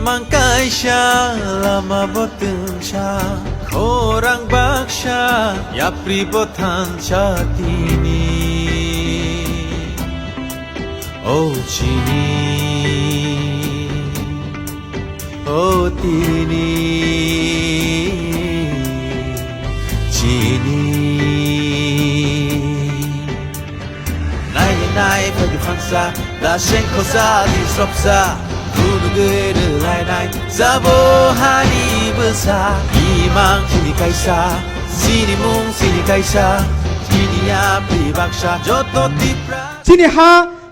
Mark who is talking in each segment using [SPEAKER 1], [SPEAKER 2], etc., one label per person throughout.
[SPEAKER 1] mangkaisha lama boten cha khorang baksha yapri bothan chatini oh chini oh tini chini nai phagi phangsa da shen khosa di sopsa kunu gere lai nai zabo hani besa imang chini kaisa sini mung sini kaisa chini ya pribaksha joto tipra
[SPEAKER 2] chini ha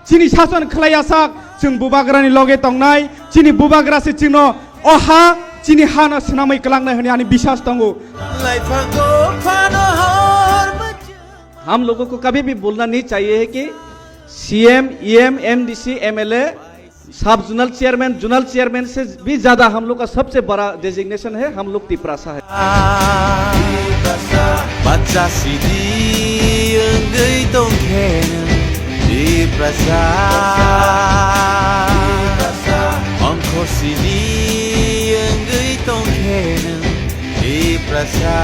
[SPEAKER 2] chini sason khlaya sak chung bubagrani loge tongnai chini bubagra se chino oha chini ha na snamai kalangnai hani ani biswas tongo
[SPEAKER 1] life go phano har
[SPEAKER 2] हम लोगों को कभी भी बोलना नहीं चाहिए है कि सीएम ईएम एमडीसी एमएलए सब जोनल चेयरमैन से भी ज्यादा हम लोग का सबसे बड़ा डेजिग्नेशन है हम लोग तिप्रासा है
[SPEAKER 1] baca sidi enggai tongkhen tiprasa angko sidi enggai tongkhen tiprasa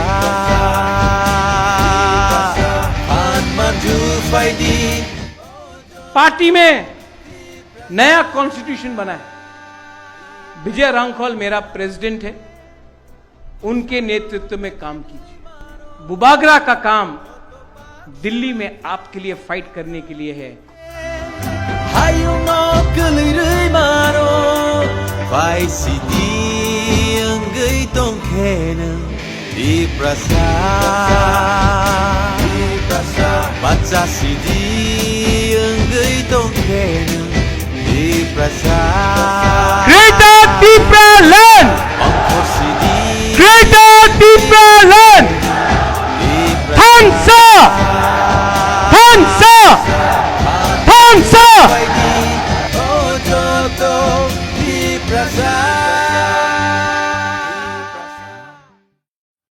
[SPEAKER 3] party में नया कॉन्स्टिट्यूशन बना है। विजय रांखौल मेरा प्रेसिडेंट है, उनके नेतृत्व में काम कीजिए। बुबागरा का काम दिल्ली में आपके लिए फाइट करने के लिए है।
[SPEAKER 1] baca sidi enggai tongkhen di prasa